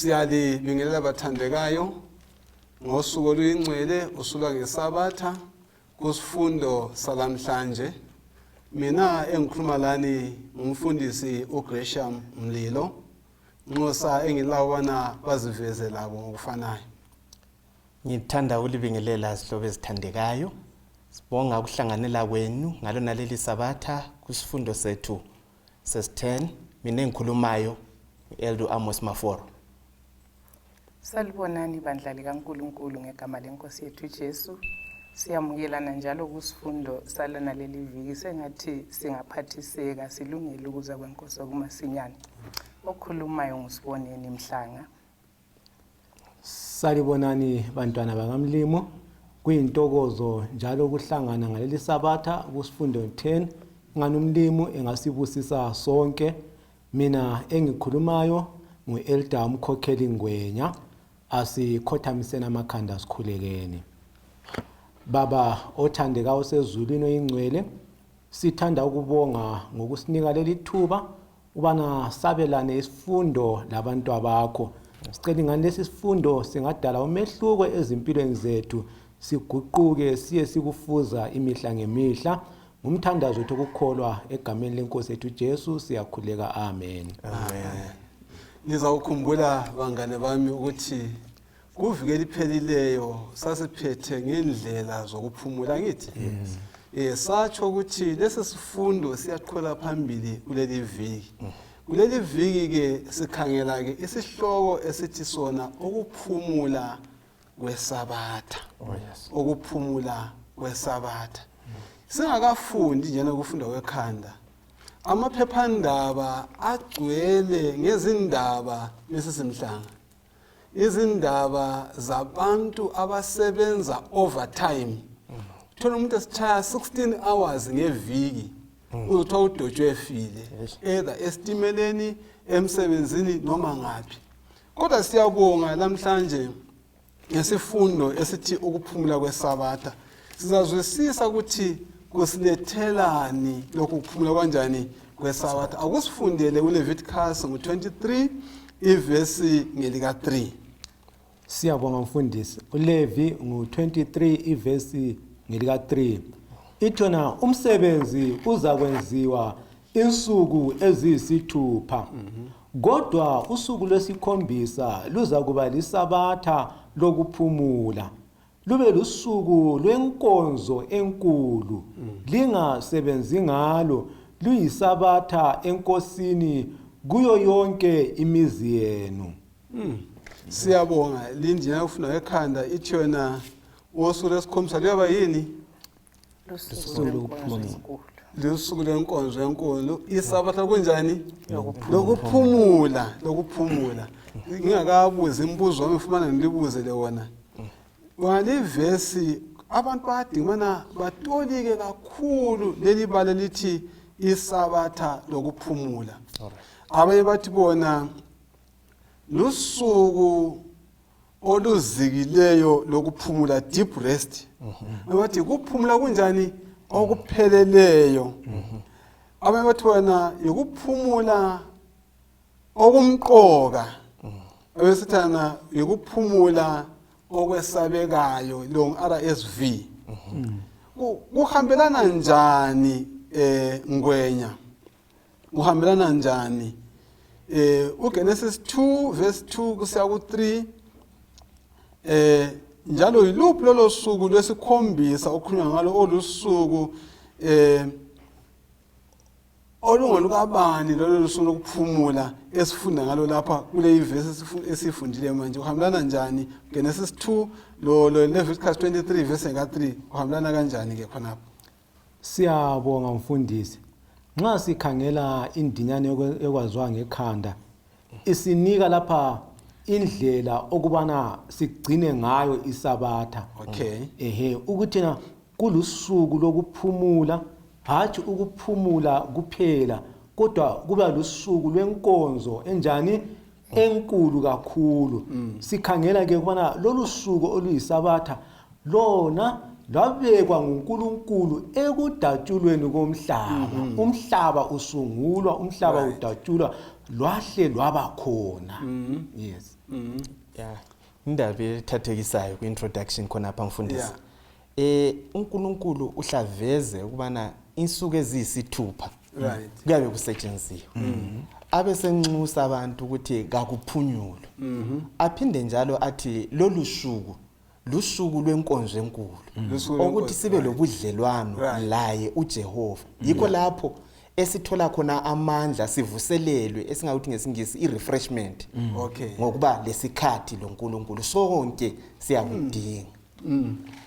Siyalibingelela abathandekayo ngosuku oluyingcwele usuka ngeSabatha kusifundo salamhlanje. Mina engikhuluma lani umfundisi uGresham Mlilo. Nxosa engilawana baziveze labo ngokufanayo. Ngithanda ulibingelela sihlobo ezithandekayo. Sibonga ukuhlanganela kwenu ngalona leli Sabatha kusifundo sethu ses10. Mina engikhulumayo Elder Amos Maforo. Salibonani bandla likaNkulunkulu ngegama lenkosi yethu Jesu. Siyamukelana njalo kusifundo salona leli viki sengathi singaphathiseka silungile ukuza kwenkosi okumasinyane. Okhulumayo ngusiboneni Mhlanga. Salibonani bantwana bakamlimo. Kuyintokozo njalo ukuhlangana ngaleli Sabatha kusifundo 10 nganomlimo engasibusisa sonke. Mina engikhulumayo nguElder umkhokheli Ngwenya. Asikhothamisena amakhanda sikhulekeni. Baba othandeka usezulwini oyingcwele, sithanda ukubonga ngokusinika leli thuba ubana sabelane isifundo labantu bakho. Sicela ingani lesi sifundo singadala umehluko ezimpilweni zethu, siguquke siye sikufuza imihla ngemihla. Ngumthandazo wethu ukukholwa egameni lenkosi yethu Jesu siyakhuleka. Amen. Amen. Nizawukhumbula bangane bami ukuthi kuvike liphelileyo sasiphethe ngendlela zokuphumula ngithi. Satsho ukuthi lesi sifundo siyaqhubeka phambili kuleli viki. Kuleli viki ke sikhangela ke isihloko esithi sona ukuphumula kweSabatha. Ukuphumula kweSabatha. Singakafundi njena ukufunda kwekhanda. Amaphephandaba agcwele ngezindaba lesisimhlanga. Izindaba zabantu abasebenza overtime. Thola umuntu esithaya 16 hours ngeviki. Uzothiwa udotshwe efile. Either estimeleni, emsebenzini noma ngaphi. Kodwa siyabonga namhlanje ngesifundo esithi ukuphumula kweSabatha. Sizazwisisa ukuthi kusilethelani lokhu kuphumula kanjani kweSabatha. Akusifundele kuLeviticus ngo23 ivesi ngelika 3. Siyabonga mfundisi. uLevi ngo23 ivesi ngelika 3. Ithona umsebenzi uzakwenziwa insuku eziyisithupha. Kodwa usuku lwesikhombisa luza kuba liSabatha lokuphumula. Lube lusuku lwenkonzo enkulu. Lingasebenzi ngalo. LuyiSabatha enkosini kuyo yonke imizi yenu. Siyabonga linjena ufuna ekhanda ithi yona usuku lwesikhombisa luyaba yini? Lusuku lwenkonzo enkulu. iSabatha kunjani? Lokuphumula. Ngingakabuza imibuzo wami ufumana ngilibuze le wona. Wale vesi abantu badingana batolike kakhulu leli bala lithi iSabatha lokuphumula. Abanye bathi bona lusuku oluzikileyo lokuphumula, deep rest. Bathi ukuphumula kunjani? Okupheleleyo. Abanye bathi bona ukuphumula okumqoka. Abesithana ukuphumula okwesabekayo long RSV. Kuhambelana njani Ngwenya? Kuhambelana njani? uGenesis 2 verse 2 kusiya ku3 njalo yiluphi lolo suku lwesikhombisa okhulunywa ngalo olusuku olungolukabani lolo suku lokuphumula esifunda ngalo lapha kule ivesi esifundile manje kuhambelana njani? Genesis 2 lo Leviticus 23 verse ka3 kuhambelana kanjani ke khonapho? Siyabonga mfundisi. Nxa sikhangela indinyane ekwaziwa ngekhanda isinika lapha indlela okubana sigcine ngayo iSabatha. Okay. Ukuthi na kulusuku lokuphumula, hathi ukuphumula kuphela, kodwa kuba lusuku lwenkonzo enjani? Enkulu kakhulu. Sikhangela ke kubana lolu suku oluyiSabatha lona lwabekwa nguNkulunkulu ekudatshulweni komhlaba. Umhlaba usungulwa, umhlaba udatshulwa, lwahle lwaba khona. Yes. Yeah. Indaba ethathekisayo ku-introduction khonapha mfundisi. uNkulunkulu uhlaveze ukubana insuku eziyisithupha kuyabe kusetshenziswa. Abe senxusa abantu ukuthi kakuphunyulwe. Aphinde njalo athi lolu suku lusuku lwenkonzo enkulu ukuthi sibe lobudlelwano laye uJehova. Yikho lapho esithola khona amandla sivuselelwe esingakuthi ngesingisi i-refreshment. Ngokuba lesikhathi loNkulunkulu sonke siyakudinga.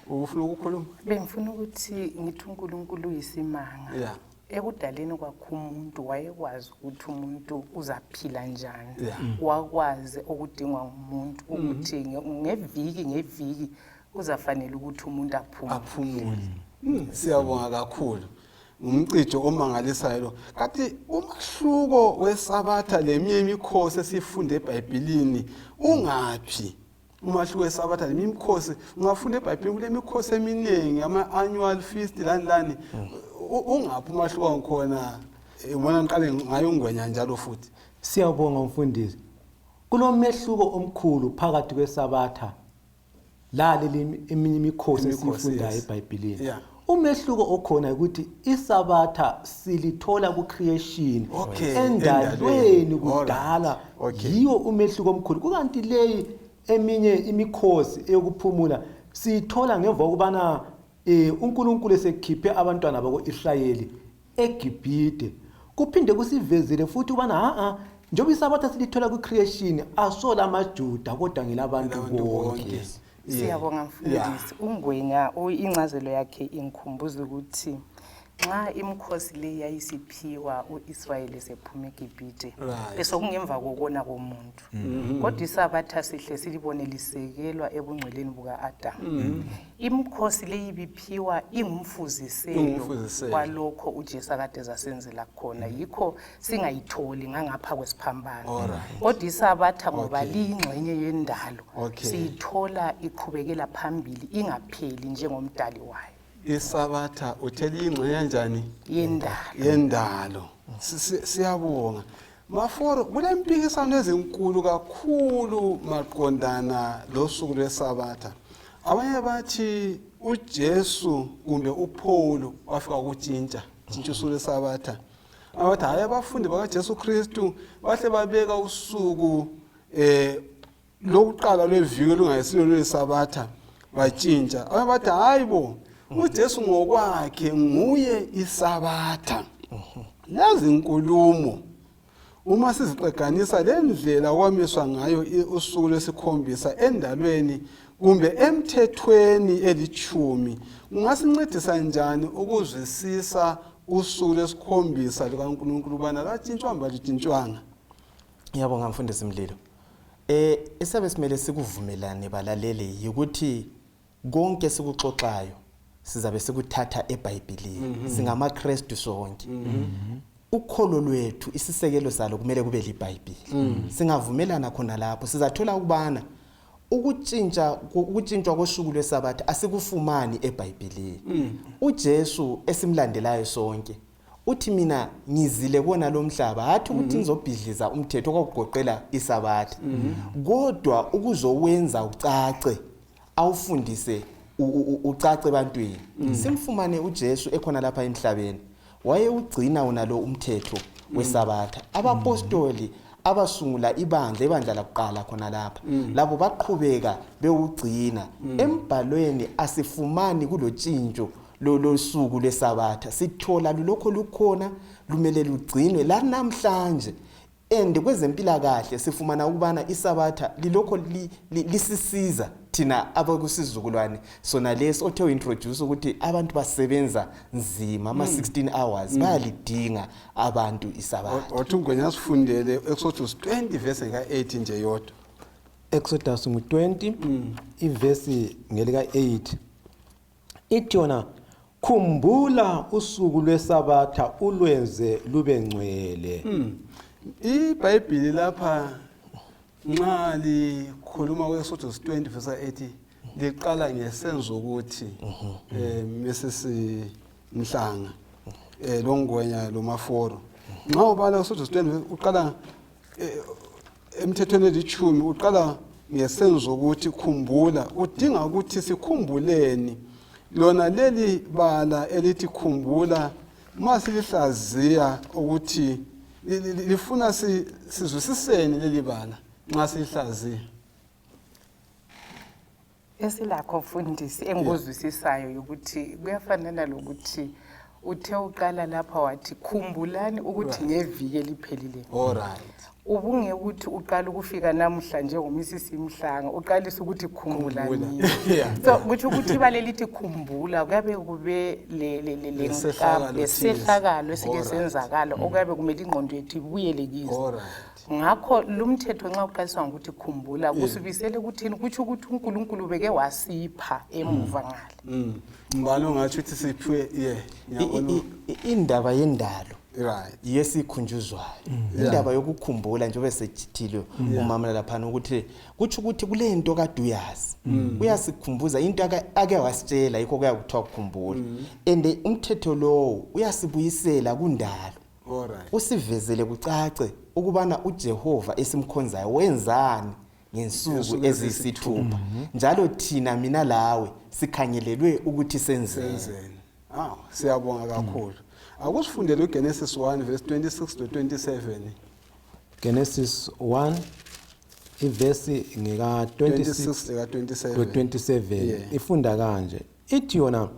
Ufuna ukukhuluma? Bengifuna ukuthi ngithi uNkulunkulu uyisimanga. Ekudaleni kwakho umuntu wayekwazi ukuthi umuntu uzaphila njani. Wakwazi okudingwa ngumuntu ukuthi ngeviki uzafanele ukuthi umuntu aphumule. Siyabonga kakhulu. Umcijo omangalisayo lo. Kanti umahluko weSabatha leminye imikhosi esifunde eBhayibhelini ungaphi? Umahluko weSabatha leminye imikhosi ungafunda eBhayibhelini kule mikhosi eminingi ama-annual feast lani. Ungaphi umahluko khona? Ubona ngiqale ngayo ngwenya njalo futhi. Siyabonga mfundisi. Kulomehluko omkhulu phakathi kweSabatha laleli eminye imikhosi esifundayo eBhayibhelini. Umehluko okhona ukuthi iSabatha silithola ku-creation endalweni kudala. Yiwo umehluko omkhulu. Kukanti leyi eminye imikhosi eyokuphumula siyithola ngemva kokubana uNkulunkulu esekhiphe abantwana bako-Israyeli eGibhite. Kuphinde kusivezele futhi ubana njengoba iSabatha silithola ku-creation asola amaJuda kodwa ngelabantu bonke. Siyabonga mfundisi. Ungwenya incazelo yakhe ingikhumbuza ukuthi nxa imikhosi le yayisiphiwa uIsrayeli sephuma eGibhite bese kungemva kokona komuntu. Kodwa iSabatha sihle silibone lisekelwa ebungcweleni buka-Adamu. Imikhosi le ibiphiwa ingumfuziselo kwalokho uJesu akade zasenzela khona. Yikho singayitholi ngangapha kwesiphambano. Kodwa iSabatha ngoba liyingxenye yendalo siyithola iqhubekela phambili ingapheli njengomdali wayo. iSabatha uthela ingxenye kanjani? Yendalo. Siyabonga. Maforo kulempikisano ezinkulu kakhulu maqondana losuku lweSabatha. Abanye bathi uJesu kumbe uPaul wafika ukutshintsha usuku lweSabatha. Abathi hayi abafundi bakaJesu Kristu bahle babeka usuku lokuqala lweviki lungayisilo lweSabatha batshintsha. Abanye bathi hayibo uJesu ngokwakhe nguye iSabatha. Lazi inkulumo uma siziqeganisa lendlela kwamiswa ngayo usuku lwesikhombisa endalweni kumbe emthethweni elithumi, ungasincedisa njani ukuzwisisa usuku lwesikhombisa likaNkulunkulu bana latshintshwa mbalutshintshwanga? Ngiyabonga mfundisi Mlilo. Esabe simele sikuvumelane balalele ukuthi konke sikuxoxayo sizabe sikuthatha eBhayibhelini. SingamaKristu sonke. Ukholo lwethu isisekelo salo kumele kube liBhayibheli. Singavumelana khona lapho sizathola ukubana ukutshintshwa kosuku lweSabatha asikufumani eBhayibhelini. uJesu esimlandelayo sonke uthi mina ngizile kona lo mhlaba hathi ukuthi ngizobhidliza umthetho okugoqela iSabatha. Kodwa ukuzowenza ucace awufundise ucace ebantwini. Simfumane uJesu ekhona lapha emhlabeni waye ugcina wona lo umthetho weSabatha. Abapostoli abasungula ibandla lakuqala khona lapha labo baqhubeka bewugcina. Embhalweni asifumani kulotshintsho lo suku leSabatha. Sithola lokho lukhona lumele lugcinwe la namhlanje. Kwezempilakahle sifumana ukubana iSabatha lilokho lisisiza thina abakusizukulwane sona lesi othe introduce ukuthi abantu basebenza nzima ama 16 hours bayalidinga abantu iSabatha. Othi ngwenya sifundele Exodus 20 verse ka8 nje yodwa. Exodus 20 ivesi ngelika 8 ithi yona khumbula usuku lweSabatha ulwenze lube ngcwele. iBhayibheli lapha nxa likhuluma kweExodus 20 verse 8 liqala ngesenzo ukuthi Mrs Mhlanga longwenya lo maforo nxa ubala uSotho 20 uqala emthethweni elithumi uqala ngesenzo ukuthi khumbula udinga ukuthi sikhumbuleni lona leli bala elithi khumbula masilihlaziya ukuthi lifuna sizwisiseni leli bala nxa silihlaziya esilakho mfundisi engikuzwisisayo ukuthi kuyafanana lokuthi uthe uqala lapha wathi khumbulani ukuthi ngeviki eliphelile alright ubungekuthi uqala ukufika namhla njengoMrs Mhlanga uqalisa ukuthi khumbulani Yeah. so kuthi ukuthi balelithi khumbula kuyabe kube lesehlakalo esike senzakala okuyabe kumele ingqondo yethu ibuyele kizo alright ngakho lumthetho nxa uqaliswa ngokuthi khumbula kusubisele ukuthini kuthi ukuthi uNkulunkulu beke wasipha emuva ngale mbalo ngathi uthi siphiwe ngiyabona indaba yendalo right yesikhunjuzwayo indaba yokukhumbula njengoba sejithile umama lapha ukuthi kuthi ukuthi kulento kade uyazi uyasikhumbuza into ake wasitshela yikho kuyakuthiwa ukukhumbula and umthetho lo uyasibuyisela kundalo alright usivezele kucace ukubana uJehova esimkhonzayo wenzani ngensuku ezisithupha njalo thina mina lawe sikhangelelwe ukuthi senzeni siyabonga kakhulu akusifundele uGenesis 1 verse 26 to 27 Genesis 1 ivesi ngeka 26 to 27 ifunda kanje ithi yona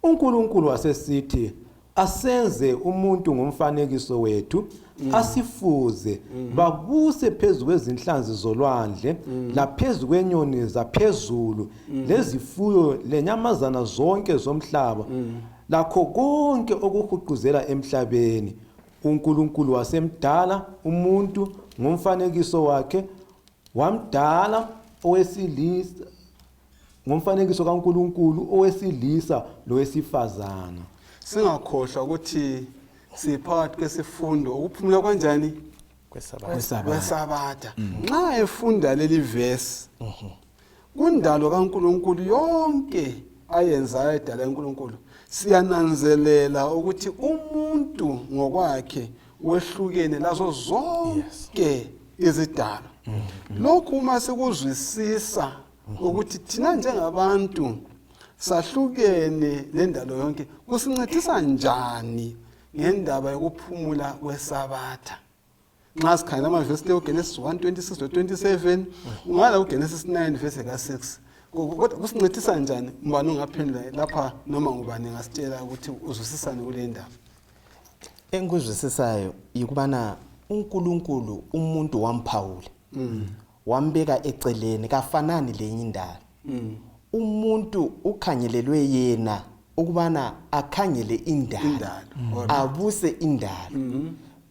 uNkulunkulu wasesithi asenze umuntu ngomfanekiso wethu asifuze babuse phezulu kwezinhlanzi zolwandle laphezulu kwenyoni zaphezulu lezifuyo lenyamazana zonke zomhlaba lakho konke okuhuquzela emhlabeni uNkulunkulu wasemdala umuntu ngomfanekiso wakhe wamdala owesilisa ngomfanekiso kaNkulunkulu owesilisa lowesifazana singakhohlwa ukuthi siphakathi kwesifundo ukuphumula kanjani kweSabatha nxa efunda leli verse kundalo kaNkulunkulu yonke ayenzayo edala uNkulunkulu siyananzelela ukuthi umuntu ngokwakhe wehlukene lazo zonke izidalo lokhu uma sikuzwisisa ukuthi thina njengabantu sahlukene lendalo yonke kusincedisa njani ngendaba yokuphumula kweSabatha nxa sikhangela amavesi leyo Genesis 1:26 to 27 ungala uGenesis 9 verse ka6 kodwa kusincedisa njani mbani ungaphendula lapha noma ngubani ngasitshela ukuthi uzwisisane kule ndaba engikuzwisisayo yikubana uNkulunkulu umuntu wamphawula wambeka eceleni kafanani lenye indalo umuntu ukhangelelwe yena ukubana akhangele indalo abuse indalo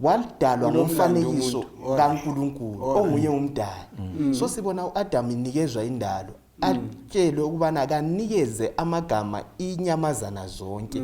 wadalwa ngomfanekiso kaNkulunkulu onguye umdali so sibona uAdam inikezwa indalo atshelwe ukubana kanikeze amagama inyamazana zonke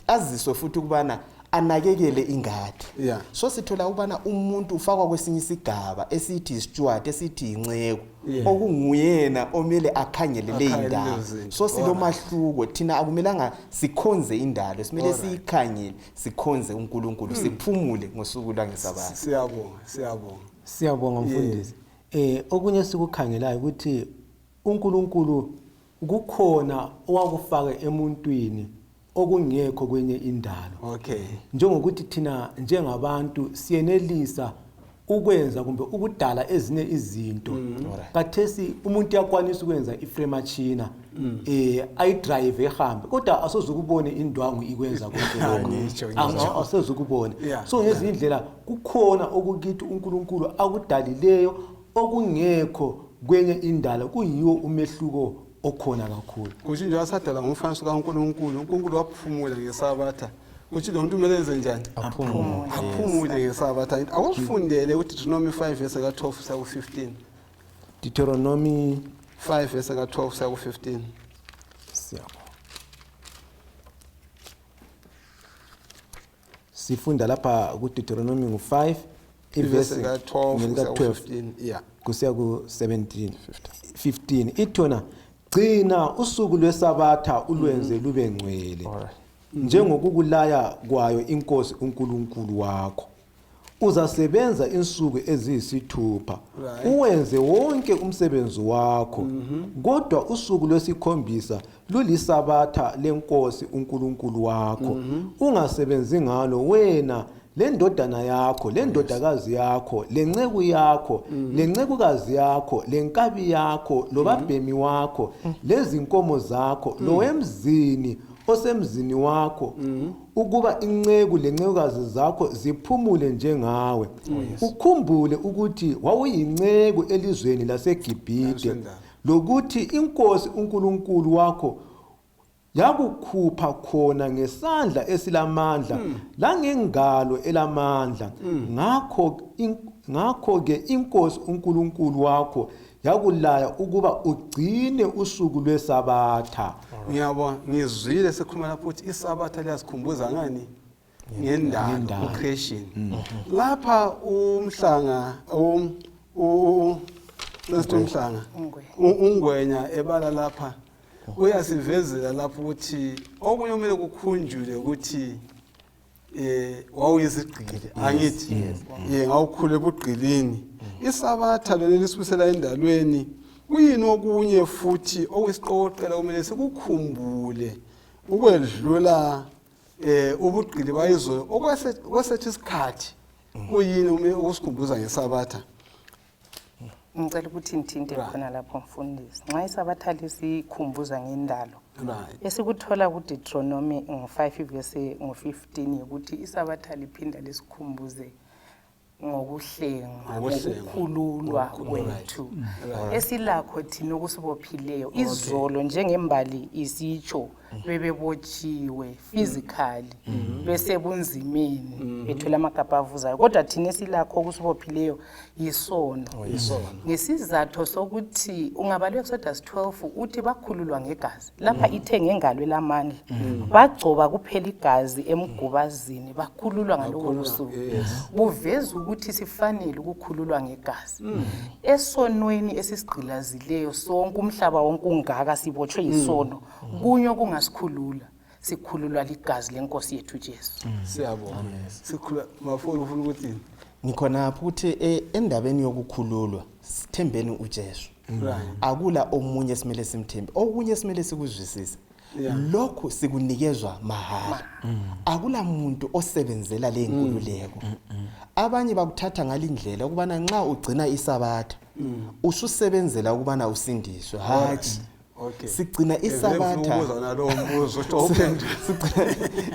aziswe futhi ukubana anakekele ingadi so sithola ukubana umuntu ufakwa kwesinye isigaba esithi isteward esithi inceku okunguyena omele akhangelele indalo so silomahluko thina akumelanga sikhonze indalo simele siyikhangele sikhonze uNkulunkulu siphumule ngosuku lwangeSabatha siyabonga mfundisi okunye sikukhangelayo ukuthi uNkulunkulu kukhona owakufaka emuntwini okungekho kwenye indalo njengokuthi thina njengabantu siyenelisa ukwenza kumbe ukudala ezinye izinto kathesi umuntu yakwanisa ukwenza iframe machine ayidrive ehambe kodwa asozukubone indwangu ikwenza konke asozukubone so ngezindlela kukhona okukithi uNkulunkulu akudalileyo okungekho kwenye indalo kuyiwo umehluko okhona kakhulu kuthi nje wasadala ngomfanekiso kaNkulunkulu uNkulunkulu waphumula ngeSabatha kuthi lo muntu kumele enze njani aphumule ngeSabatha akusifundele ukuthi Deuteronomy 5 verse ka 12 saku 15 Deuteronomy 5 verse ka 12 saku 15 sifunda lapha ku Deuteronomy 5 verse ka 12 saku 15 kusiya ku 17 15 ithona gcina usuku lweSabatha ulwenze lube ngcwele njengokukulaya kwayo inkosi uNkulunkulu wakho. Uzasebenza insuku eziyisithupha uwenze wonke umsebenzi wakho, kodwa usuku lwesikhombisa luliSabatha lenkosi uNkulunkulu wakho. Ungasebenzi ngalo wena, lendodana yakho, lendodakazi yakho, lenceku yakho, lencekukazi yakho, lenkabi yakho, lobabhemi wakho, lezinkomo zakho, lowemzini osemzini wakho, ukuba inceku lencekukazi zakho ziphumule njengawe. Ukhumbule ukuthi wawuyinceku elizweni laseGibhite, lokuthi inkosi uNkulunkulu wakho yakukhupha khona ngesandla esilamandla langengalo elamandla. Ngakho ke inkosi uNkulunkulu wakho yakulaya ukuba ugcine usuku lweSabatha. Ngiyabona, ngizwile sekhuluma lapho ukuthi iSabatha liyasikhumbuza ngani? Ngendalo, creation. Lapha umhlanga umhlanga ungwenya ebala lapha uyasivezela lapho ukuthi okunye kumele kukhunjule ukuthi wawuyizigqili angithi ngawukhule ebugqilini. iSabatha lelo lisibusela endalweni kuyini okunye futhi okwesiqoqela kumele sikukhumbule ukwedlula ubugqili bayizolo okwasethi isikhathi kuyini kumele ukusikhumbuza ngeSabatha? Ngicela ukuthi ngithinte khona lapho mfundisi. Nxa iSabatha lisikhumbuza ngendalo. Esikuthola kuDeuteronomy 5 verse 15 ukuthi iSabatha liphinda lisikhumbuze ngokuhlengwa, ngokukhululwa kwethu esilakho thina okusibophileyo. Izolo njengembali isitsho bebebotshiwe physically besebunzimeni bethola amagabha avuzayo, kodwa thina esilakho okusibophileyo yisono. Ngesizathu sokuthi ungabalwe kuSodasi 12 uthi bakhululwa ngegazi. Lapha ithe ngengalo elamandla bagcoba kuphela igazi emgubazini bakhululwa ngalokho busuku. Kuveza ukuthi sifanele ukukhululwa ngegazi. Esonweni esisigqilazileyo sonke umhlaba wonke ungaka sibotshwe yisono, kunyo kungasikhulula, sikhululwa ligazi lenkosi yethu Jesu. Siyabonga. Sikhulula mafolo ufuna ukuthi Ngikhona futhi endabeni yokukhululwa sithembeni uJesu. Akula omunye simele simthembe, okunye simele sikuzwisise. Lokho sikunikezwa mahala. Akula muntu osebenzela le nkululeko. Abanye bakuthatha ngalindlela ukubana nxa ugcina iSabatha ususebenzela ukubana usindiswe. Hayi. Sigcina iSabatha.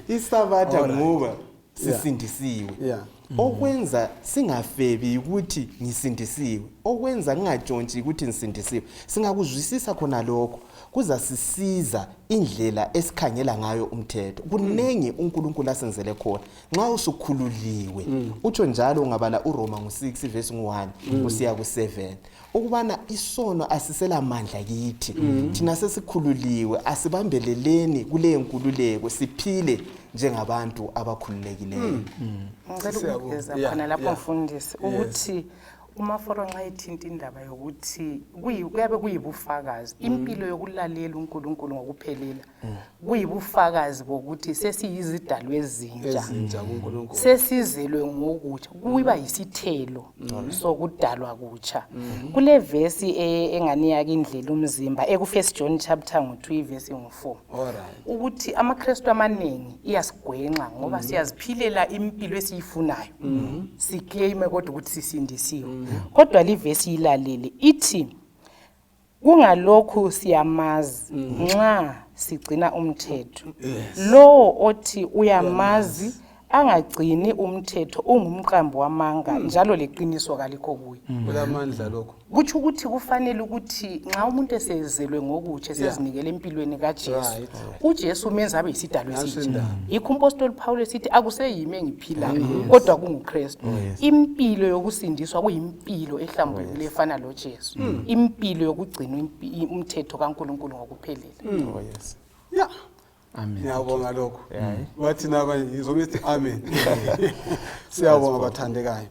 iSabatha ngoba sisindisiwe. Okwenza singafebi ukuthi ngisindisiwe, okwenza ngingatshontshi ukuthi ngisindisiwe, singakuzwisisa khona lokho kuzasisiza indlela esikhangela ngayo umthetho. Kunengi uNkulunkulu asenzele khona nxa usukhululiwe. Utsho njalo ungabala uRoma 6 verse 1 usiya ku7 ukubana isono asisela amandla kithi. Thina sesikhululiwe, asibambeleleni kule nkululeko, siphile njengabantu abakhululekileyo. Ngicela ukugeza khona lapho mfundisi ukuthi umaforo nxa ethinta indaba yokuthi kuyabe kuyibufakazi impilo yokulalela uNkulunkulu ngokuphelela kuyibufakazi bokuthi sesiyizidalwa ezintsha kuNkulunkulu, sesizelwe ngokutsha, kuyiba yisithelo sokudalwa kutsha. Kule verse enganiyaka indlela umzimba eku1 John chapter 2 verse 4 ukuthi amaKristu amaningi iyasigwenxa ngoba siyaziphilela impilo esiyifunayo, siclaim kodwa ukuthi sisindisiwe. Kodwa livesi ilalele ithi kungalokhu siyamazi nxa sigcina umthetho. Lo othi uyamazi angagcini umthetho ungumqambo wamanga njalo leqiniso kalikho kuye. Kulamandla lokho. Kuthi ukuthi kufanele ukuthi nxa umuntu esezelwe ngokutshe esezinikele empilweni kaJesu, uJesu umenza abe yisidalwa esitsha. Yikho umpostoli Paul esithi akuseyimi engiphilayo kodwa kunguKristu. Impilo yokusindiswa kuyimpilo ehlambulule efana loJesu. Impilo yokugcina umthetho kaNkulunkulu ngokuphelela. Amen. Ngiyabonga lokho. Wathi nabanye ngizobethi amen. Siyabonga bathandekayo.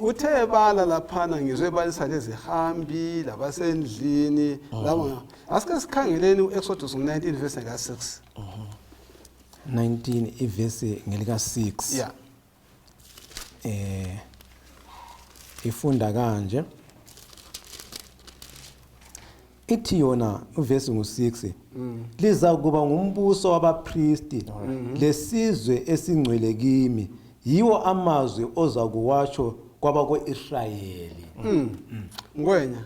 Uthe bala laphana ngizwe balisa lezihambi labasendlini laba. Asike sikhangeleni uExodus 19 verse 6. 19 ivesi ngelika 6. Yeah. Ifunda kanje. Ithi yona uvesi ngo6 liza kuba ngumbuso wabapristi lesizwe esingcwele kimi yiwo amazwi oza kuwatsho kwabako-Israyeli. Ngwenya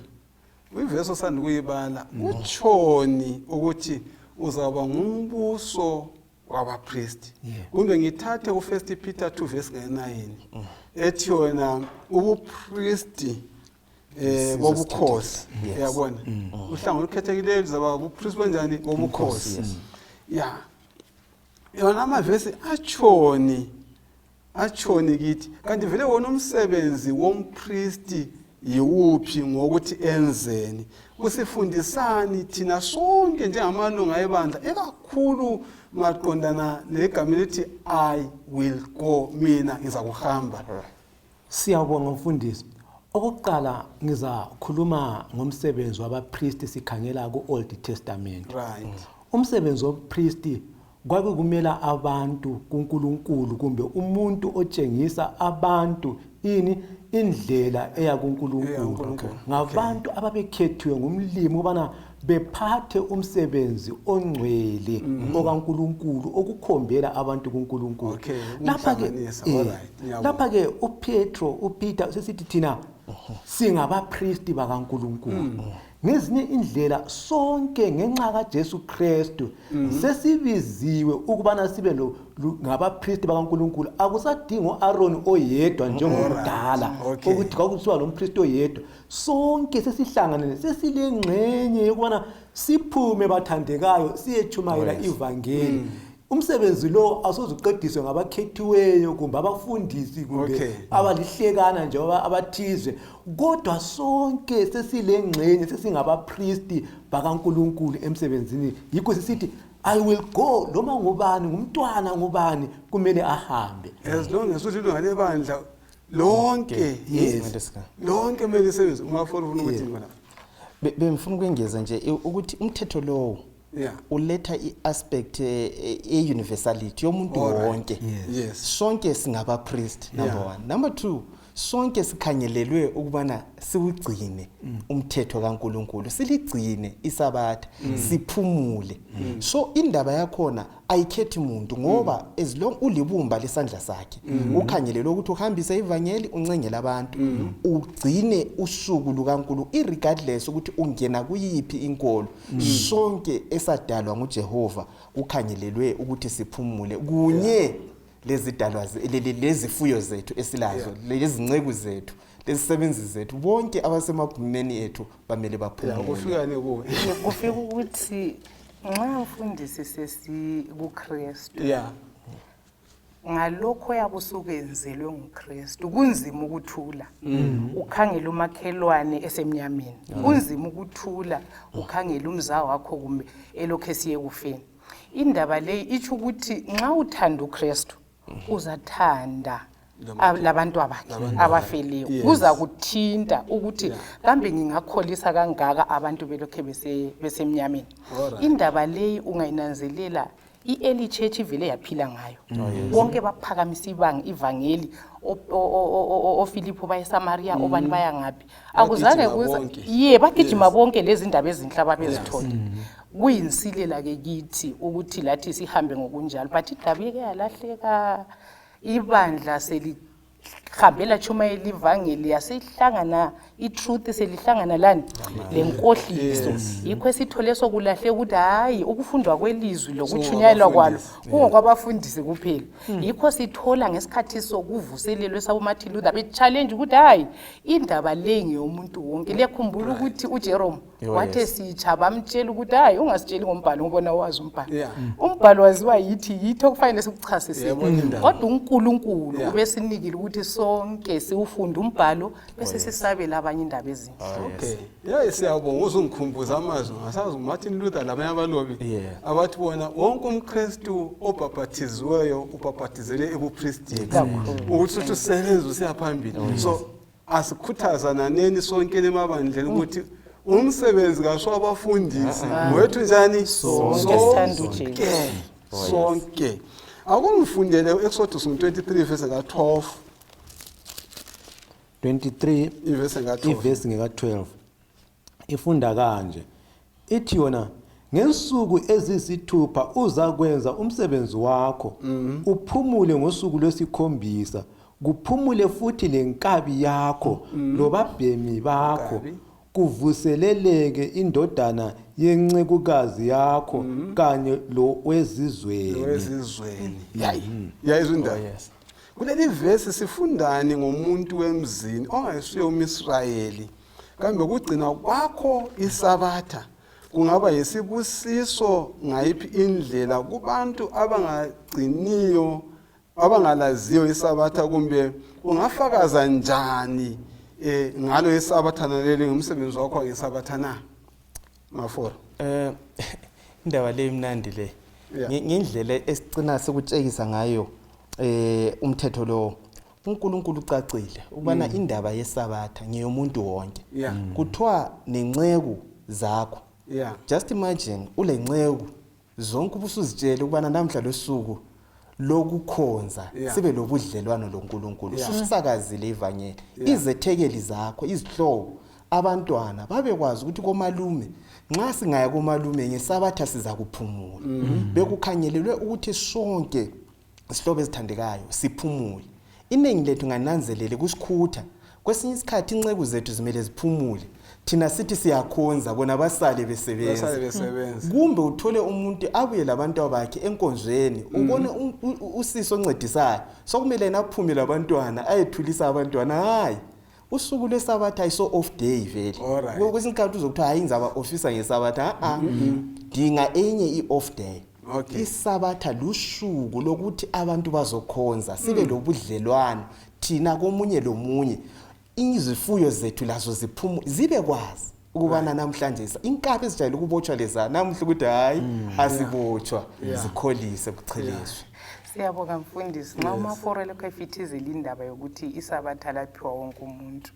ivesi osanda kuyibala utshoni ukuthi uzaba ngumbuso wabapristi. Kumbe ngithathe u1 Peter 2 verse 9 ethi yona ubupristi bobukhosi. Uyabona uhlango olukhethekileyo lizaba ubupristi benjani bobukhosi. Yeah, yona amavesi atshoni kithi kanti vele wona umsebenzi wompristi yiwuphi ngokuthi enzeni. Kusifundisani thina sonke njengamalunga ebandla ekakhulu maqondana negama elithi I will go, mina ngiza kuhamba. Siyabonga mfundisi. Okokuqala ngizakhuluma ngomsebenzi wabapristi sikhangela ku-Old Testament. Right. Umsebenzi wobupristi kwakumela abantu kuNkulunkulu kumbe umuntu otshengisa abantu indlela eya kuNkulunkulu. Ngabantu ababekhethiwe ngumlimi ubana bephathe umsebenzi ongcwele okaNkulunkulu okukhombela abantu kuNkulunkulu. Lapha ke uPeter sesithi thina singabapristi bakaNkulunkulu. Ngezinye indlela sonke ngenxa kaJesu Kristu sesibiziwe ukubana sibe ngabapristi bakaNkulunkulu. Akusadinga uAaron oyedwa njengomdala ukuthi kwakuthiwa nompristi oyedwa. Sonke sesihlanganele sesilengxenye yokubana siphume bathandekayo siyechumayela ivangeli. Umsebenzi lo asozuqediswe ngabakhethiweyo kumbe abafundisi kumbe abalihlekana nje abathizwe, kodwa sonke sesilengxenye sesingabapristi bakaNkulunkulu emsebenzini. Yikho sisithi I will go, noma ngubani ngumntwana ngubani kumele ahambe. As long as uthi lungale bandla lonke, yes, lonke kumele isebenze. Ungafuna ukuthi ngona bemfuna ukwengeza nje ukuthi umthetho lowo uletha iaspect universality yomuntu wonke. Sonke singabapriest, number 1. Number 2, sonke sikhangelelwe ukubana siwugcine umthetho kaNkulunkulu, siligcine iSabatha, siphumule. So indaba yakhona ayikhethi umuntu ngoba as long ulibumba lesandla sakhe ukhangelelwe ukuthi uhambise ivangeli uncengele abantu ugcine usuku lukaNkulunkulu irregardless ukuthi ungena kuyiphi inkolo. Sonke esadalwa nguJehova ukhangelelwe ukuthi siphumule kunye lezidalwa lezifuyo zethu esilazo, lezinceke zethu, lezisebenzi zethu, bonke abasemagumeni ethu bamele baphumule. Kufikane kuwe kufika ukuthi nxa umfundisi sesikuKristu ngalokho yabusukenzelwe nguKristu kunzima ukuthula. Ukhangela umakhelwane esemnyameni, kunzima ukuthula ukhangela umzawo wakho kumbe elokho esiye kufeni. Indaba le ithi ukuthi nxa uthanda uKristu uzathanda labantu abakhe abafeleyo. Kuza kuthinta ukuthi kambe ngingakholisa kangaka abantu belokhe besemnyameni. Indaba le ungayinanzelela i-early church ivele yaphila ngayo. Bonke baphakamisa ivangeli oFilipho bayeSamaria obani baya ngaphi. Akuzange kuza bagijima bonke lezi indaba ezinhle ababezithola. Kuyinsilela ke kithi ukuthi lathi sihambe ngokunjalo, but indaba yake yalahleka. Ibandla selihambela chumayela ivangeli yasihlangana itruth selihlangana lani lenkohliso. Yikho esithole sokulahle ukuthi hayi ukufundwa kwelizwi lokuthunyayelwa kwalo kungokwabafundisi kuphela. Yikho sithola ngesikhathi sokuvuselelwe sabuMartin Luther be-challenge ukuthi hayi indaba le ngeyomuntu wonke. Liyakhumbula ukuthi uJerome wathe sitsha bamtshela ukuthi hayi ungasitsheli ngombhalo ngibona wazi umbhalo. Umbhalo waziwa yithi okufanele sikuchasisele. Kodwa uNkulunkulu ubesinikile ukuthi so sonke siwufunda umbhalo bese sisabela abanye indaba ezinhle. Okay. Yeah, siyabonga uzungikhumbuza amazwi ngasazi uMartin Luther labanye abalobi abathi bona wonke umKristu obhaphathiziweyo ubhaphathizele ebupristini. Ukuthi usebenza usiyaphambili. So asikhuthazana neni sonke lemabandlela ukuthi umsebenzi kasho abafundisi wethu njani sonke. Akungifundele Exodus 23 verse ka12. 23 ivesi ngeka12 ifunda kanje ithi yona ngensuku ezisithupha uzakwenza umsebenzi wakho uphumule ngosuku lwesikhombisa kuphumule futhi lenkabi yakho lobabhemi bakho kuvuseleleke indodana yencekukazi yakho kanye lo wezizweni yayizindaba kuleli verse sifundani ngomuntu wemzini ongayisuye umIsrayeli kambe kugcina kwakho iSabatha kungaba yisibusiso ngayiphi indlela kubantu abangagciniyo abangalaziyo iSabatha kumbe ungafakaza njani ngalo iSabatha naleli ngomsebenzi wakho ngeSabatha na Mafora? Indaba le imnandi le ngendlela esicina sikutshekisa ngayo umthetho lo uNkulunkulu ucacile ukubana indaba yeSabatha ngeyomuntu wonke kuthiwa nenceku zakho. Just imagine ulenceku zonke ubusuzitshele ukubana namhla losuku lokukhonza sibe lobudlelwano loNkulunkulu susakazile ivangeli izethekeli zakho izihlobo abantwana babekwazi ukuthi komalume nxa singaya komalume ngeSabatha siza kuphumula bekukhangelelwe ukuthi sonke isihlobo ezithandekayo siphumule. Iningi lethu ngananzelele kusikhutha kwesinye isikhathi inceku zethu zimele ziphumule thina sithi siyakhonza bona basale besebenza kumbe uthole umuntu abuye labantu bakhe enkonzweni ubone usisi oncedisayo sokumele naphume labantwana ayethulisa abantwana hayi usuku lweSabatha ayiso off day vele kwesinye isikhathi uzokuthiwa hayi ngizaba officer ngeSabatha dinga enye i-off day. iSabatha lusuku lokuthi abantu bazokhonza sibe lobudlelwano thina komunye lomunye izifuyo zethu lazo zibe kwazi ukubana namhlanje inkabi ezijayele ukubotshwa leza namhla ukuthi hayi asibotshwa zikholise kucheliswe. Siyabonga mfundisi nxa uMafora lokho efithizela indaba yokuthi iSabatha laphiwa wonke umuntu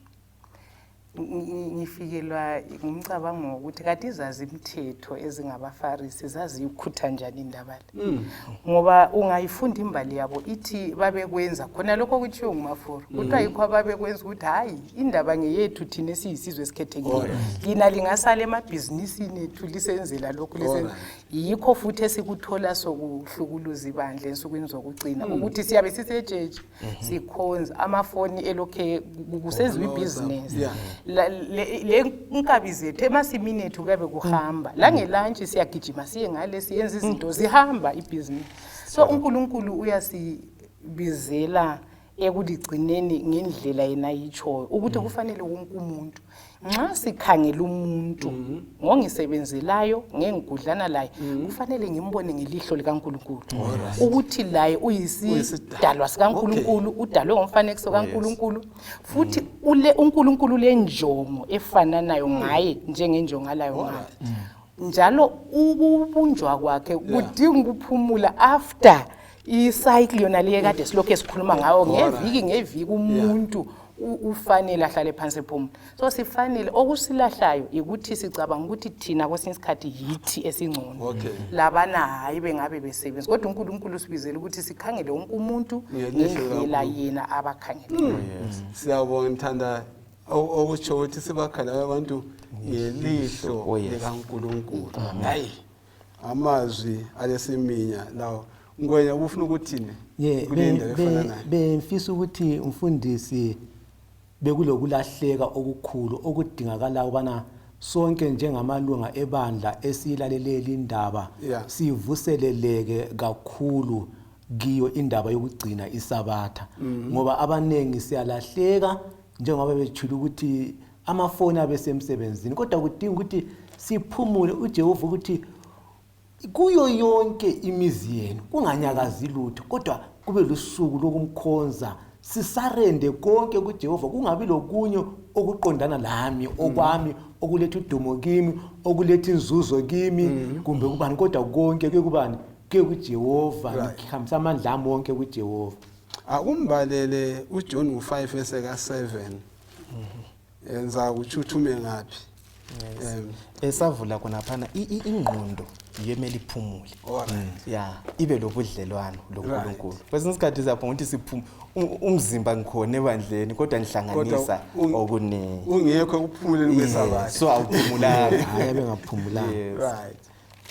ngifikelwa ngumcabango ukuthi kade izazi imithetho ezingabaFarisi zaziyikhutha njani indaba le ngoba ungayifunda imbali yabo ithi babekwenza khona lokho kutshiwo nguMafora kuthiwa yikho babekwenza ukuthi hayi indaba ngeyethu thina esiyisizwe esikhethekile lina lingasala emabhizinisini ethu lisenzela lokhu lisenza yikho futhi esikuthola sokuhlukuluza ibandla ensukwini zokugcina ukuthi siyabe sisejeje sikhonza amafoni elokhe kusenziwa ibhizinesi le inkabi zethu emasimini ethu kabe kuhamba la ngelunch siyagijima siye ngale siyenza izinto zihamba ibhizinisi. So uNkulunkulu uyasibizela ekuligcineni ngendlela yena yichoyo ukuthi kufanele wonke umuntu nxa sikhangela umuntu ngongisebenzelayo ngengigudlana laye kufanele ngimbone ngelihlo likaNkulunkulu ukuthi laye uyisidalwa sikaNkulunkulu udalwe ngomfanekiso kaNkulunkulu futhi uNkulunkulu lenjongo efananayo ngaye njengenjongo layo ngaye njalo ubunjwa kwakhe kudinga ukuphumula after icycle yona le kade silokho esikhuluma ngawo ngeviki umuntu ufanele ahlale phansi ephumula. So sifanele okusilahlayo ukuthi sicabanga ukuthi thina kwesinye isikhathi yithi esingcono labana hayi bengabe besebenza kodwa uNkulunkulu usibizela ukuthi sikhangele wonke umuntu ngendlela yena abakhangela. Siyabonga ngithanda okutsho ukuthi sibakhala abantu ngelihlo likaNkulunkulu. Hayi amazwi alesiminya lawo ngwenya ufuna ukuthini kulenda efana nayo bemfisa ukuthi umfundisi bekulokulahleka okukhulu okudingakala ubana sonke njengamalunga ebandla esilaleleli indaba sivuseleleke kakhulu kiyo indaba yokugcina iSabatha ngoba abanengi siyalahleka njengoba bethula ukuthi amafoni abesemsebenzini kodwa kudinga ukuthi siphumule uJehova ukuthi kuyo yonke imizi yenu kunganyakazi lutho kodwa kube lusuku lokumkhonza sisarende konke kuJehova kungabi lokunye okuqondana lami okwami okuletha udumo kimi okuletha inzuzo kimi kumbe kubani kodwa konke kubani kuJehova ngihambisa amandla ami wonke kuJehova. Akumbalele uJohn 5 verse ka 7 yenza uchuthume ngapi esavula khona phana ingqondo yemeli iphumule ya ibe lobudlelwano loNkulunkulu. Kwesinye isikhathi sapho ukuthi umzimba ngikhona ebandleni kodwa ngihlanganisa okuningi ungekho ukuphumuleni kweSabatha so awuphumulanga hayi bengaphumulanga. Right.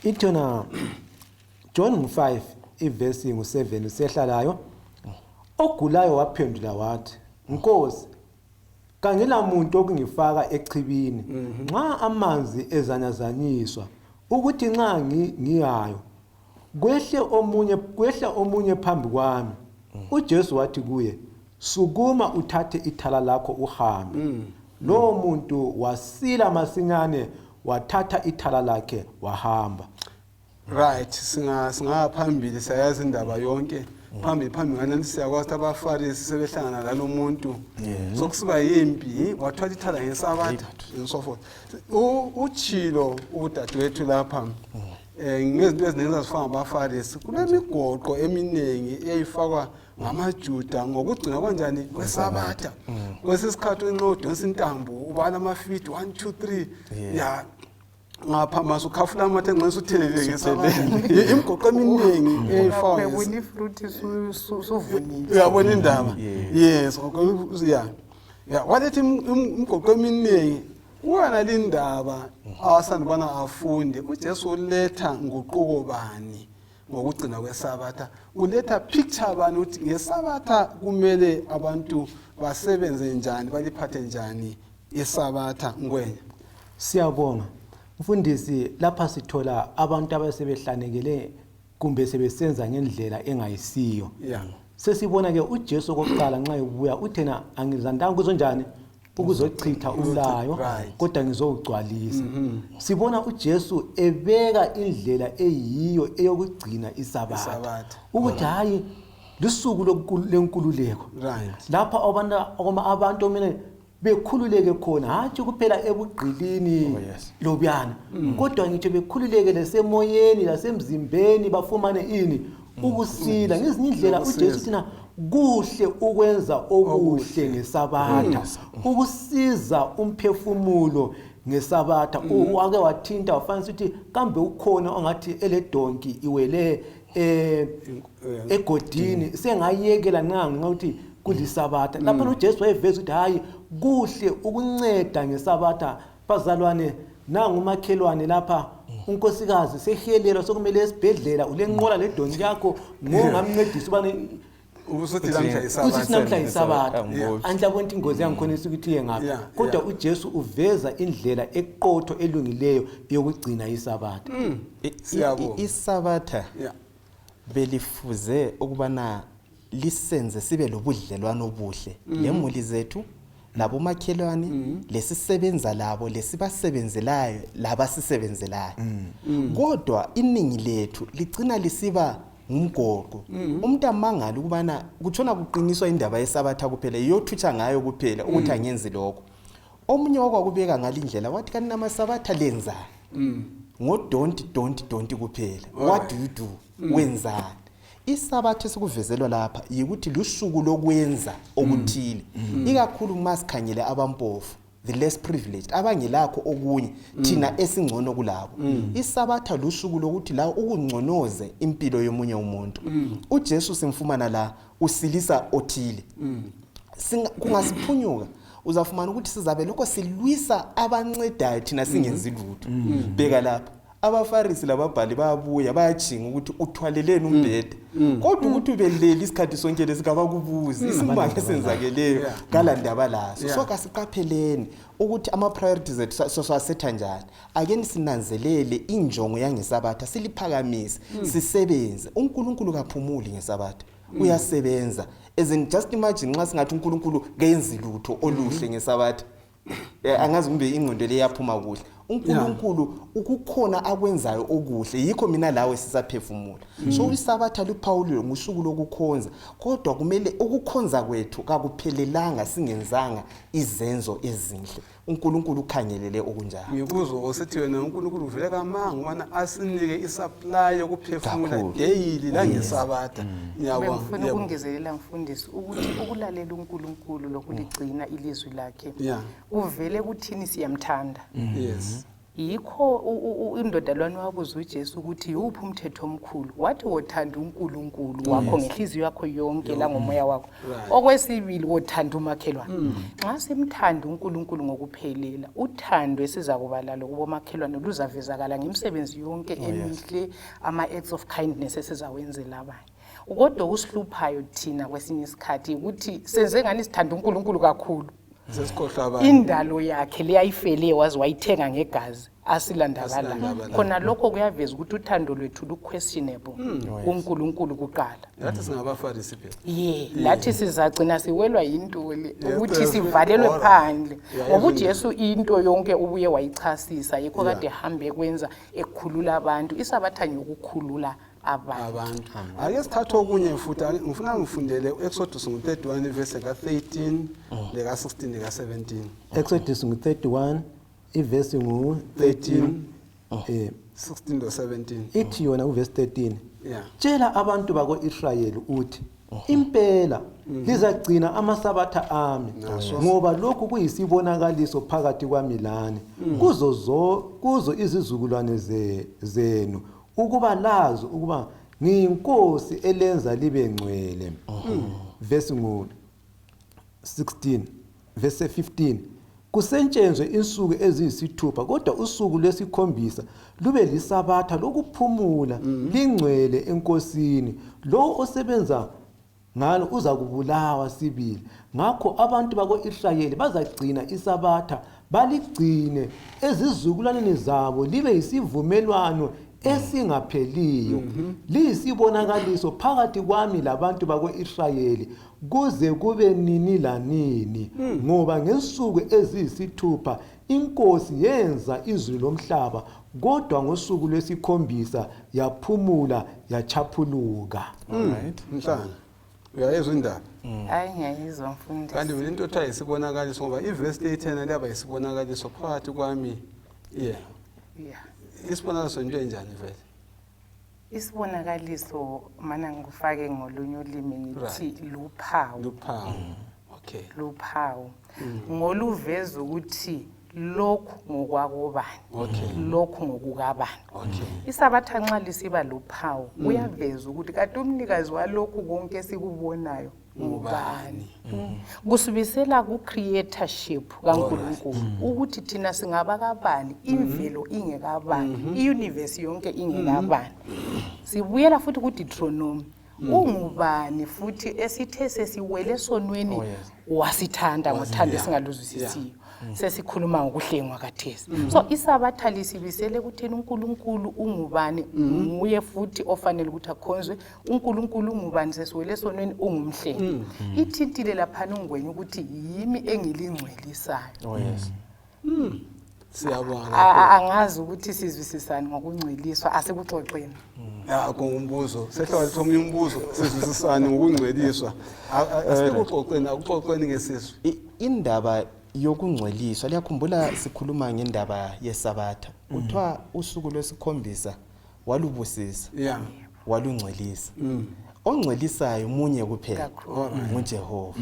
Ithona John 5 iverse ngu7 usehlalayo ogulayo waphendula wathi Nkosi kangela muntu okungifaka echibini nxa amanzi ezanyazanyiswa ukuthi nxa ngiyayo kwehle omunye phambi kwami. uJesu wathi kuye sukuma uthathe ithala lakho uhambe. Lo muntu wasila masinyane wathatha ithala lakhe wahamba. Right, singaphambili siyayazi indaba yonke. Phambili ngani siyakwazi ukuthi abaFarisi sebehlangana lalo muntu. Sokusiba yimpi wathwala ithala ngeSabatha and so forth. Uchilo udadewethu lapha ngezinto eziningi ezifana abaFarisi kunemigoqo eminingi eyifakwa ngamaJuda ngokugcina kanjani kweSabatha. Kwesisikhathi enqodonsa intambo ubala amafidi 1 2 3 ya ngapha masukhafula amathe nxa usuthelele ngeSabatha imigoqo eminingi eyifakwa wini fruit suvunile uyabona indaba yes ya walethe imigoqo eminingi Uwana lindaba awasandibana afunde uJesu uletha nguquko bani ngokugcina kweSabatha uletha picture bani ukuthi ngeSabatha kumele abantu basebenze njani baliphathe njani iSabatha ngwenya. Siyabonga mfundisi lapha sithola abantu abasebehlanekele kumbe sebesenza ngendlela engayisiyo. Sesibona ke uJesu kokuqala nxa ebuya uthena angizandanga kuzonjani ukuzochitha umlayo kodwa ngizowugcwalisa. Sibona uJesu ebeka indlela eyiyo eyokugcina iSabatha ukuthi hayi lusuku lenkululeko lapha abantu omene bekhululeke khona hathi kuphela ebugqilini lobyana kodwa ngithe bekhululeke lesemoyeni lasemzimbeni bafumane ini ukusila ngezinye indlela. uJesu thina kuhle ukwenza okuhle ngeSabatha ukusiza umphefumulo ngeSabatha. Wake wathinta wafanisa ukuthi kambe ukhona ongathi eledonki iwele egodini sengayekela nanga ukuthi kuliSabatha. Lapha uJesu wayeveza ukuthi hayi kuhle ukunceda ngeSabatha. Bazalwane nangumakhelwane lapha unkosikazi sehelelwa sokumele esibhedlela ulenqola ledonki yakho ngongamncedisa ubani ubusuthi namhla iSabatha anhlabonke ingozi yangikhonisa ukuthi iye ngapha kodwa uJesu uveza indlela eqotho elungileyo yokugcina iSabatha. iSabatha belifuze ukubana lisenze sibe lobudlelwano obuhle lemuli zethu labo makhelwane lesisebenza labo lesibasebenzelayo labasisebenzelayo. Kodwa iningi lethu ligcina lisiba ngumgoqo. Umuntu amangala ukubana kutshona kuqiniswa indaba yeSabatha kuphela iyothutsha ngayo kuphela ukuthi angenzi lokho. Omunye okwakubeka ngalindlela wathi kanina amaSabatha lenza don't kuphela. What do you do? Wenzani? iSabatha esikuvezelwa lapha yikuthi lusuku lokwenza okuthile. Ikakhulu masikhangele abampofu the less privileged abangelakho okunye thina esingcono kulabo. iSabatha lusuku lokuthi la ukungconoze impilo yomunye umuntu. uJesu simfumana la usilisa othile. Kungasiphunyuka uzafumana ukuthi sizabe lokho silwisa abancedayo thina singenzi lutho. Bheka lapha abaFarisi lababhali bayabuya bayajinga ukuthi uthwaleleni umbhede kodwa ukuthi ubelele isikhathi sonke lesikabakubuzi isimanga esenzakeleyo ngalandaba laso. So kasiqapheleni ukuthi ama priorities ethu sosetha njani. Ake sinanzelele injongo yangeSabatha siliphakamise sisebenze. uNkulunkulu kaphumuli ngeSabatha uyasebenza. As in just imagine nxa singathi uNkulunkulu kenzi lutho oluhle ngeSabatha angazi kumbe ingqondo le yaphuma kuhle uNkulunkulu ukukhona akwenzayo okuhle yikho mina lawe sisaphefumula so iSabatha liPawulo ngosuku lokukhonza kodwa kumele ukukhonza kwethu kakuphelelanga singenzanga izenzo ezinhle uNkulunkulu ukhangelele okunjalo ngikuzo osethi wena uNkulunkulu uvele kamanga ubana asinike isupply yokuphefumula daily la ngeSabatha ngiyabona ngifuna ukungezelela mfundisi ukuthi ukulalela uNkulunkulu lokuligcina ilizwi lakhe uvele kuthini siyamthanda yes yikho indodalwane wabuza uJesu ukuthi uphi umthetho omkhulu wathi wothanda uNkulunkulu wakho ngenhliziyo yakho yonke la ngomoya wakho okwesibili wothanda umakhelwane nxa simthanda uNkulunkulu ngokuphelela uthando esiza kuba lalo kubo makhelwane luzavezakala ngemisebenzi yonke emihle ama acts of kindness esizawenzela abanye kodwa usihluphayo thina kwesinye isikhathi ukuthi senze ngani sithanda uNkulunkulu kakhulu sesikhohlwa abantu indalo yakhe leyayifele wazi wayithenga ngegazi asilandakala khona lokho kuyaveza ukuthi uthando lwethu lu-questionable kuNkulunkulu kuqala lathi singabafarisi phela lathi sizacina siwelwa yinto le ukuthi sivalelwe phandle ngoba uJesu into yonke ubuye wayichasisa yikho kade hambe kwenza ekukhulula abantu iSabatha yokukhulula abantu ake sithathe okunye futhi ngifuna ngifundele Exodus 31 verse ka13 leka 16 leka 17 Exodus 31 iverse ngu13 16 to 17 ithi yona uverse 13 tshela abantu bako-Israyeli uthi impela lizagcina amaSabatha ami ngoba lokhu kuyisibonakaliso phakathi kwami lani kuzo izizukulwane zenu ukuba lazo ukuba ngiyinkosi elenza libe ngcwele verse ngu 16 verse 15 kusentshenzwe insuku eziyisithupha kodwa usuku lwesikhombisa lube liSabatha lokuphumula lingcwele enkosini lo osebenza ngalo uza kubulawa sibili ngakho abantu bako-Israyeli bazagcina iSabatha baligcine ezizukulwaneni zabo libe yisivumelwano esingapheliyo liyisibonakaliso phakathi kwami labantu bako-Israyeli kuze kube nini lanini ngoba ngensuku eziyisithupha inkosi yenza izulu lomhlaba kodwa ngosuku lwesikhombisa yaphumula yachaphuluka mhlanga uyayezwa indaba hayi ngiyayizwa mfundisi kanti mina into othayi isibonakaliso ngoba iverse 8 laba isibonakaliso phakathi kwami isibonakaliso into enjani vele isibonakaliso mana ngikufake ngolunye ulimi ngithi luphawu okay luphawu ngoluveza ukuthi lokhu ngokwakobani lokhu ngokukabani iSabatha nxa lisiba luphawu uyaveza ukuthi kade umnikazi walokhu konke esikubonayo ngubani kusibisela ku-creatorship kaNkulunkulu ukuthi thina singabakabani imvelo ingekabani iuniverse yonke ingekabani sibuyela futhi ku-Deuteronomy ungubani futhi esithe sesiwele sonweni wasithanda ngothando esingaluzwisisiyo sesikhuluma ngokuhlengwa kaThesi so iSabatha lisibisele ukuthena uNkulunkulu ungubani nguye futhi ofanele ukuthi akhonzwe uNkulunkulu ungubani sesiwele sonweni ungumhlengi ithintile lapha ungweni ukuthi yimi engilingcwelisayo siyabonga angazi ukuthi sizwisisana ngokungcweliswa asikuxoxeni kungumbuzo sehlala thomnye umbuzo sizwisisana ngokungcweliswa asikuxoxeni akuxoxeni ngesizwe indaba yokungcweliswa liyakhumbula sikhuluma ngendaba yeSabatha kuthiwa usuku lwesikhombisa walubusisa walungcwelisa ongcwelisayo munye kuphela nguJehova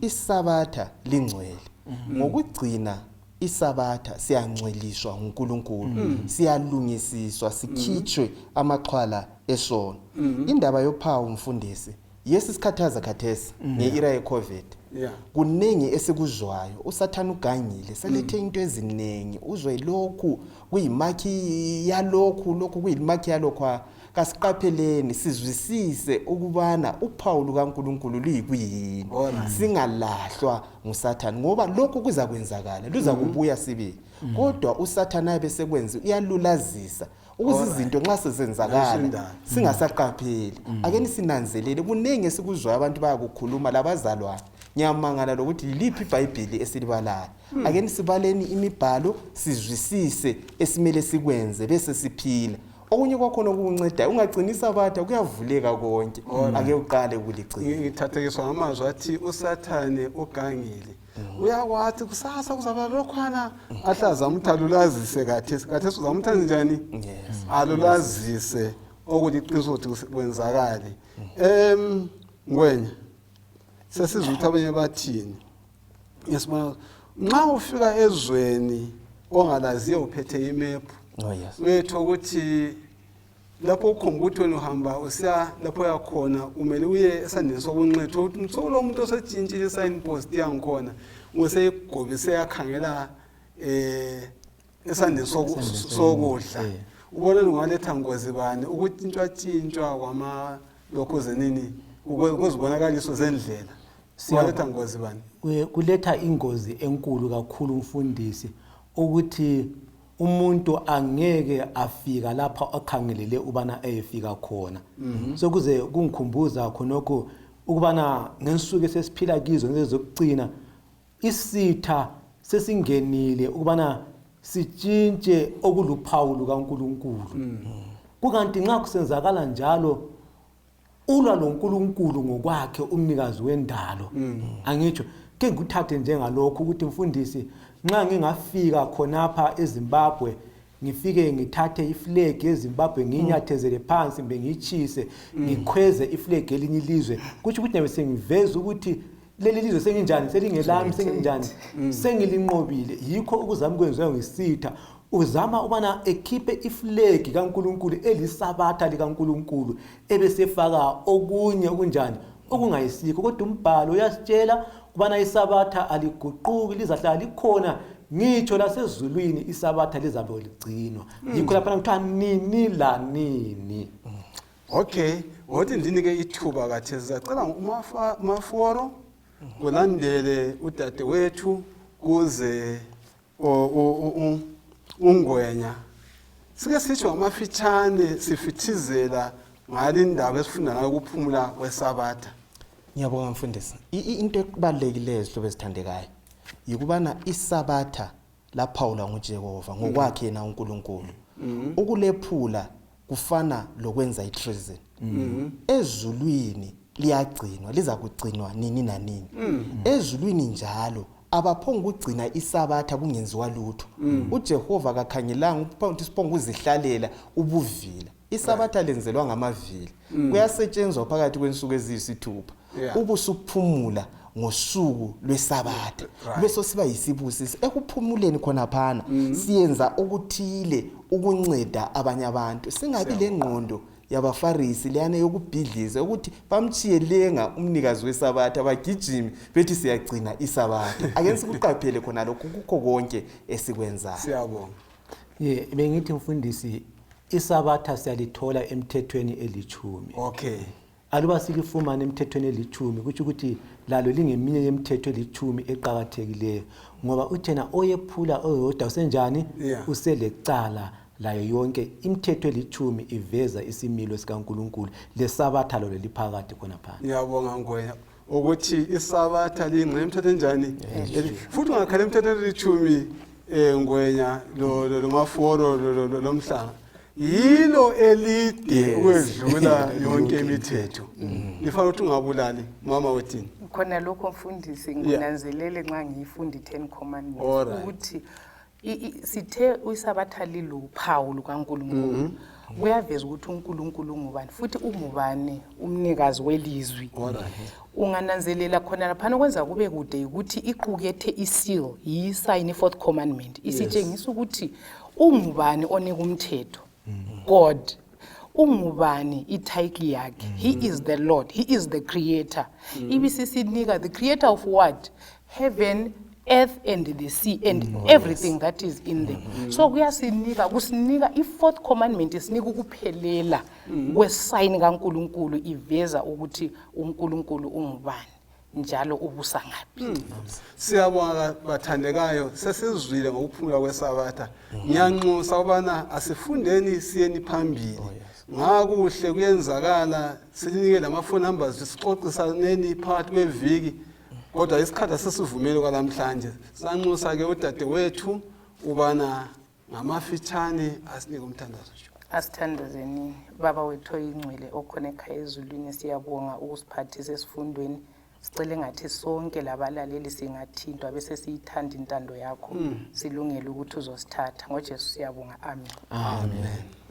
iSabatha lingcwele ngokugcina iSabatha siyangcweliswa uNkulunkulu siyalungisiswa sikhitshwe amaxhwala esono indaba yophawu mfundisi yesisikhathaza khathesi ngeira yeCovid kuningi esikuzwayo uSathane ugangile selethe into eziningi uzwe lokhu kuyimakhi yalokhu kuyimakhi yalokho kasiqapheleni sizwisise ukubana uphawu lukaNkulunkulu luyikuyini singalahlwa nguSathane ngoba lokhu kuza kwenzakala luza kubuya sibili kodwa uSathane abesekwenza uyalulazisa ukuze izinto nxa sezenzakala singasaqapheli ake nisinanzelele kuningi esikuzwayo abantu bayakukhuluma labazalwane ngiyamangala lokuthi yiliphi iBhayibheli esilibalayo ake nisibaleni imibhalo sizwisise esimele sikwenze bese siphila okunye kwakhona okunceda ungagcina iSabatha kuyavuleka konke ake uqale ukuligcina ngithathekiswa ngamazwi athi uSathane ugangile uyakwathi kusasa kuzaba lokhwana ahlaza umthalulazise kathi uzamthanda njani alulazise okuliqiniso ukuthi kwenzakale ngwenya sesizwe ukuthi abanye bathini yesibona nxa ufika ezweni ongalaziyo uphethe imephu wethu ukuthi lapho ukhombutweni uhamba usiya lapho yakhona umele uye esandeni sokunxetha ukuthi solo umuntu osejintshile signpost yangikhona useyigobise yakhangela esandeni sokudla ubona lungaletha ngozi bani ukutshintshwa kwama lokho zenini ukuzibonakaliso zendlela siyaletha ngozi bani kuletha ingozi enkulu kakhulu umfundisi ukuthi umuntu angeke afika lapha akhangelele ubana eyefika khona sokuze kungikhumbuza khonokho ukubana ngensuku sesiphila kizo ngezokugcina isitha sesingenile ukubana sitshintshe okuluphawulu kaNkuluNkulu kukanti nxa kusenzakala njalo ulwa loNkulunkulu ngokwakhe umnikazi wendalo angitsho ke ngikuthathe njengalokho ukuthi mfundisi nxa ngingafika khonapha eZimbabwe ngifike ngithathe iflag yeZimbabwe nginyathezele phansi mbe ngichise ngikhweze iflag elinye ilizwe kuthi ukuthi nabe sengiveza ukuthi leli lizwe senginjani selingelami senginjani sengilinqobile yikho ukuzama kwenziwa ngisitha uzama ubana ekhiphe iflag kaNkuluNkulu eliSabatha likaNkuluNkulu ebesefaka okunye okunjani okungayisikho kodwa umbhalo uyasitshela kubana iSabatha aliguquki lizahlala likhona ngitsho lasezulwini iSabatha lizabe ligcinwa yikho lapha kuthiwa nini la nini okay wothi ndinike ithuba kathi sizacela umaforo kulandele udade wethu kuze ungwenya sike sitsho amafitshane sifithizela ngalindaba esifunda ngayo ukuphumula kweSabatha ngiyabonga mfundisi into ekubalekile ezihlobo ezithandekayo yikubana iSabatha laphawula nguJehova ngokwakhe yena uNkulunkulu ukulephula kufana lokwenza itreason ezulwini liyagcinwa liza kugcinwa nini nanini ezulwini njalo abaphonga ukugcina iSabatha kungenziwa lutho uJehova akakhangelanga ukuthi siphonga uzihlalela ubuvila iSabatha lenzelwa ngamavili kuyasetshenzwa phakathi kwensuku eziyisithupha ubusuphumula ngosuku lweSabatha bese siba yisibusiso ekuphumuleni khona phana siyenza okuthile ukunceda abanye abantu singabi lengqondo yabafarisi leyana yokubhidliza ukuthi bamchiye lenga umnikazi weSabatha bagijime bethi siyagcina iSabatha ake sikuqaphele khona lokho kukho konke esikwenzayo siyabonga bengithi mfundisi iSabatha siyalithola emthethweni elithumi okay aluba silifumana emthethweni elithumi kuthi ukuthi lalo lingeminye yemithetho elithumi eqhakathekileyo ngoba uthena oyephula oyodwa usenjani uselecala layo yonke imithetho elithumi iveza isimilo sikaNkuluNkulu leSabatha lo liphakathi khona phana ngiyabonga ngwenya ukuthi iSabatha lingqe imithetho enjani futhi ungakhala imithetho elithumi ngwenya lo maforo lo mhlanga yilo elide ukwedlula yonke imithetho lifanele ukuthi ungabulali mama wethini khona lokho mfundisi nginanzelele nxa ngiyifunda i10 commandments ukuthi sithe uSabatha liluphawu lukaNkulunkulu kuyaveza ukuthi uNkulunkulu ungubani futhi ungubani umnikazi welizwi ungananzelela khona lapha kwenza kube kude ukuthi iqukethe iseal yisign fourth commandment isitshengisa ukuthi ungubani onika umthetho God ungubani ititle yakhe he is the Lord he is the creator ibisisinika the creator of what heaven earth and the sea and everything that is in them so kuyasinika kusinika ifourth commandment isinika ukuphelela kwesign kaNkuluNkulu iveza ukuthi uNkulunkulu ungubani njalo ubusa ngapi siyabonga bathandekayo sesizwile ngokuphumula kweSabatha ngiyanxusa ubana asifundeni siyeni phambili ngakuhle kuyenzakala silinike lama phone numbers sixoxisaneni phakathi kweviki kodwa isikhathi asisivumeli kwalamhlanje sanxusa ke udadewethu ubana ngamafitshane asinike umthandazo. Asithandazeni baba wethu oyingcwele okhona ekhaya ezulwini, siyabonga ukusiphathisa esifundweni. Sicela ngathi sonke labalaleli singathintwa bese siyithanda intando yakho, silungele ukuthi uzosithatha. NgoJesu siyabonga, amen. Amen.